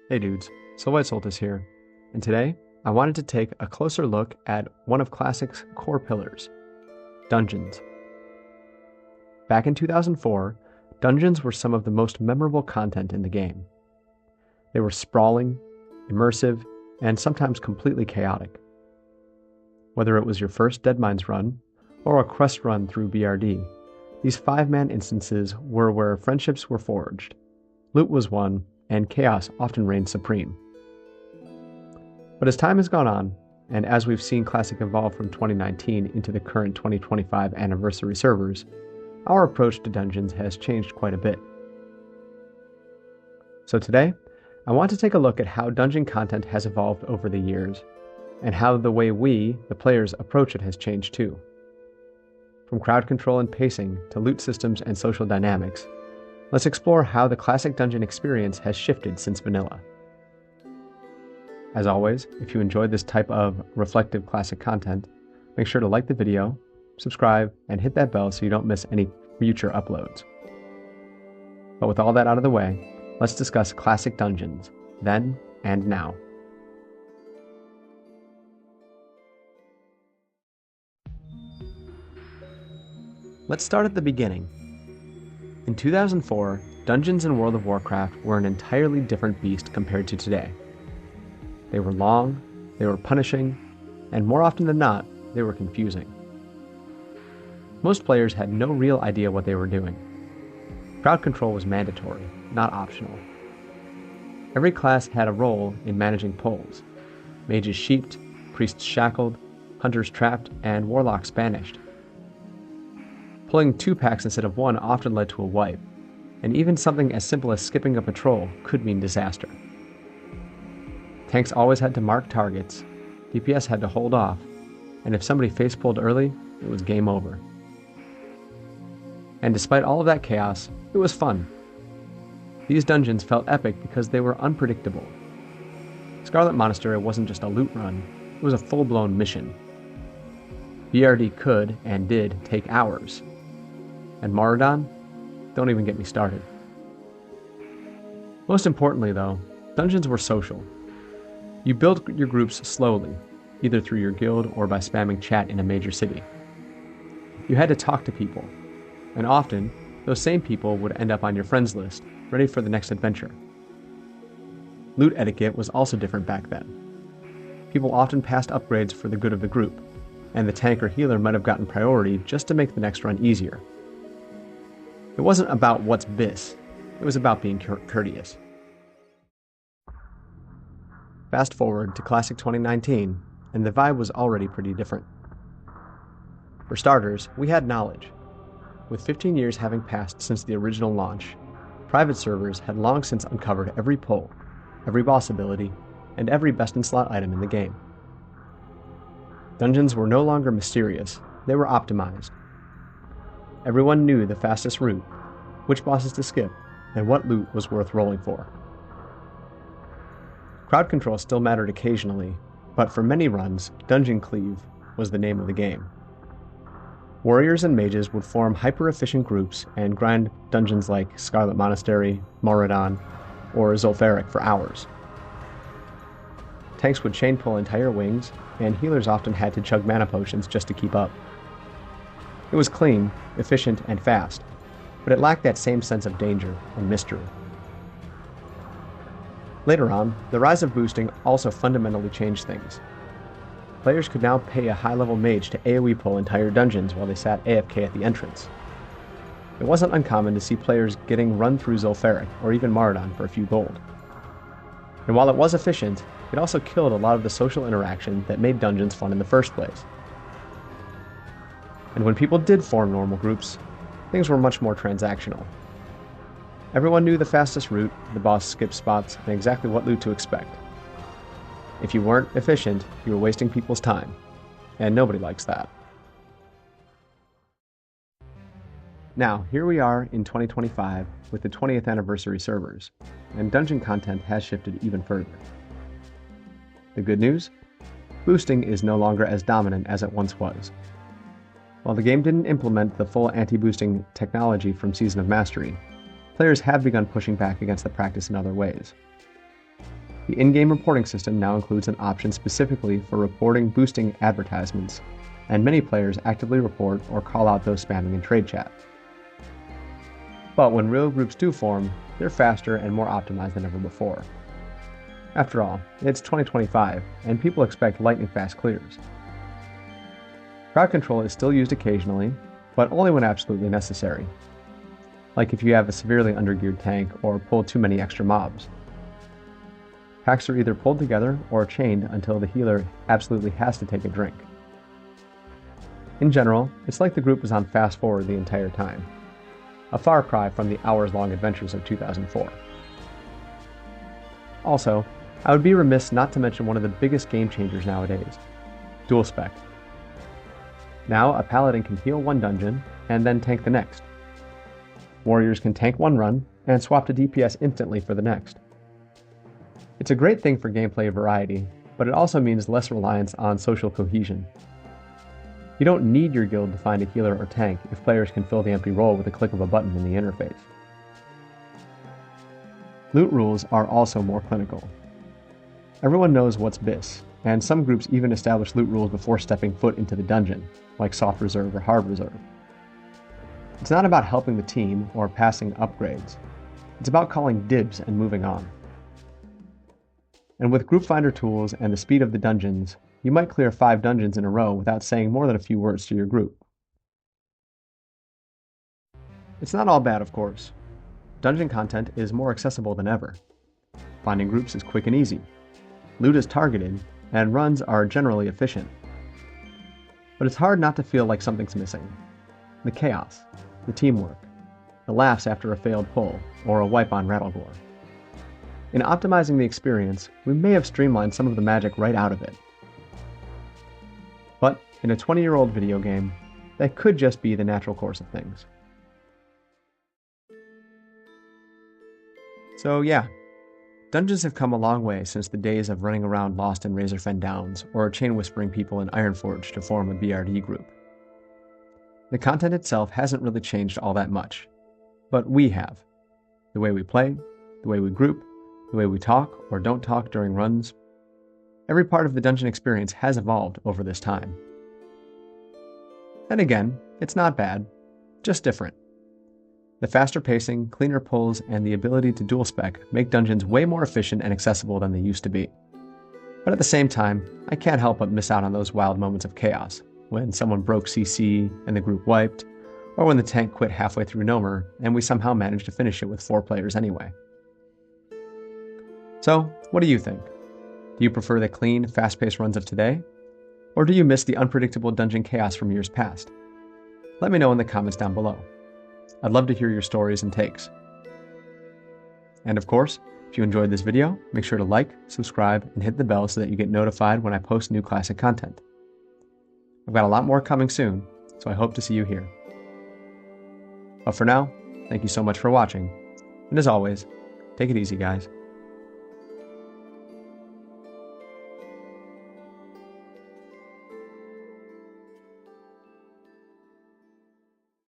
Hey dudes, SilviteSoltis here, and today I wanted to take a closer look at one of Classic's core pillars, dungeons. Back in 2004, dungeons were some of the most memorable content in the game. They were sprawling, immersive, and sometimes completely chaotic. Whether it was your first Dead Mines run, or a quest run through BRD, these 5-man instances were where friendships were forged, loot was won, and chaos often reigned supreme. But as time has gone on, and as we've seen Classic evolve from 2019 into the current 2025 anniversary servers, our approach to dungeons has changed quite a bit. So today, I want to take a look at how dungeon content has evolved over the years, and how the way we, the players, approach it has changed too. From crowd control and pacing to loot systems and social dynamics, let's explore how the Classic dungeon experience has shifted since vanilla. As always, if you enjoyed this type of reflective Classic content, make sure to like the video, subscribe, and hit that bell so you don't miss any future uploads. But with all that out of the way, let's discuss Classic dungeons, then and now. Let's start at the beginning. In 2004, dungeons in World of Warcraft were an entirely different beast compared to today. They were long, they were punishing, and more often than not, they were confusing. Most players had no real idea what they were doing. Crowd control was mandatory, not optional. Every class had a role in managing pulls. Mages sheeped, priests shackled, hunters trapped, and warlocks banished. Pulling 2 packs instead of 1 often led to a wipe, and even something as simple as skipping a patrol could mean disaster. Tanks always had to mark targets, DPS had to hold off, and if somebody face-pulled early, it was game over. And despite all of that chaos, it was fun. These dungeons felt epic because they were unpredictable. Scarlet Monastery wasn't just a loot run, it was a full-blown mission. BRD could, and did, take hours. And Moradon? Don't even get me started. Most importantly though, dungeons were social. You built your groups slowly, either through your guild or by spamming chat in a major city. You had to talk to people, and often, those same people would end up on your friends list, ready for the next adventure. Loot etiquette was also different back then. People often passed upgrades for the good of the group, and the tank or healer might have gotten priority just to make the next run easier. It wasn't about what's bis, it was about being courteous. Fast forward to Classic 2019, and the vibe was already pretty different. For starters, we had knowledge. With 15 years having passed since the original launch, private servers had long since uncovered every pull, every boss ability, and every best-in-slot item in the game. Dungeons were no longer mysterious, they were optimized. Everyone knew the fastest route, which bosses to skip, and what loot was worth rolling for. Crowd control still mattered occasionally, but for many runs, Dungeon Cleave was the name of the game. Warriors and mages would form hyper-efficient groups and grind dungeons like Scarlet Monastery, Moradon, or Zul'Farrak for hours. Tanks would chain pull entire wings, and healers often had to chug mana potions just to keep up. It was clean, efficient, and fast, but it lacked that same sense of danger and mystery. Later on, the rise of boosting also fundamentally changed things. Players could now pay a high-level mage to AoE pull entire dungeons while they sat AFK at the entrance. It wasn't uncommon to see players getting run through Zul'Farrak or even Moradon for a few gold. And while it was efficient, it also killed a lot of the social interaction that made dungeons fun in the first place. And when people did form normal groups, things were much more transactional. Everyone knew the fastest route, the boss skip spots, and exactly what loot to expect. If you weren't efficient, you were wasting people's time, and nobody likes that. Now, here we are in 2025 with the 20th anniversary servers, and dungeon content has shifted even further. The good news? Boosting is no longer as dominant as it once was. While the game didn't implement the full anti-boosting technology from Season of Mastery, players have begun pushing back against the practice in other ways. The in-game reporting system now includes an option specifically for reporting boosting advertisements, and many players actively report or call out those spamming in trade chat. But when real groups do form, they're faster and more optimized than ever before. After all, it's 2025, and people expect lightning-fast clears. Crowd control is still used occasionally, but only when absolutely necessary, like if you have a severely undergeared tank or pull too many extra mobs. Packs are either pulled together or chained until the healer absolutely has to take a drink. In general, it's like the group was on fast forward the entire time, a far cry from the hours-long adventures of 2004. Also, I would be remiss not to mention one of the biggest game changers nowadays, dual spec. Now, a paladin can heal one dungeon and then tank the next. Warriors can tank one run and swap to DPS instantly for the next. It's a great thing for gameplay variety, but it also means less reliance on social cohesion. You don't need your guild to find a healer or tank if players can fill the empty role with a click of a button in the interface. Loot rules are also more clinical. Everyone knows what's BIS, and some groups even establish loot rules before stepping foot into the dungeon, like soft reserve or hard reserve. It's not about helping the team or passing upgrades. It's about calling dibs and moving on. And with group finder tools and the speed of the dungeons, you might clear 5 dungeons in a row without saying more than a few words to your group. It's not all bad, of course. Dungeon content is more accessible than ever. Finding groups is quick and easy. Loot is targeted, and runs are generally efficient. But it's hard not to feel like something's missing. The chaos, the teamwork, the laughs after a failed pull, or a wipe on Rattlegore. In optimizing the experience, we may have streamlined some of the magic right out of it. But in a 20-year-old video game, that could just be the natural course of things. So yeah, dungeons have come a long way since the days of running around lost in Razorfen Downs or chain-whispering people in Ironforge to form a BRD group. The content itself hasn't really changed all that much, but we have. The way we play, the way we group, the way we talk or don't talk during runs. Every part of the dungeon experience has evolved over this time. And again, it's not bad, just different. The faster pacing, cleaner pulls, and the ability to dual spec make dungeons way more efficient and accessible than they used to be. But at the same time, I can't help but miss out on those wild moments of chaos, when someone broke CC and the group wiped, or when the tank quit halfway through Nomer and we somehow managed to finish it with 4 players anyway. So, what do you think? Do you prefer the clean, fast-paced runs of today? Or do you miss the unpredictable dungeon chaos from years past? Let me know in the comments down below. I'd love to hear your stories and takes. And of course, if you enjoyed this video, make sure to like, subscribe, and hit the bell so that you get notified when I post new classic content. I've got a lot more coming soon, so I hope to see you here. But for now, thank you so much for watching, and as always, take it easy, guys.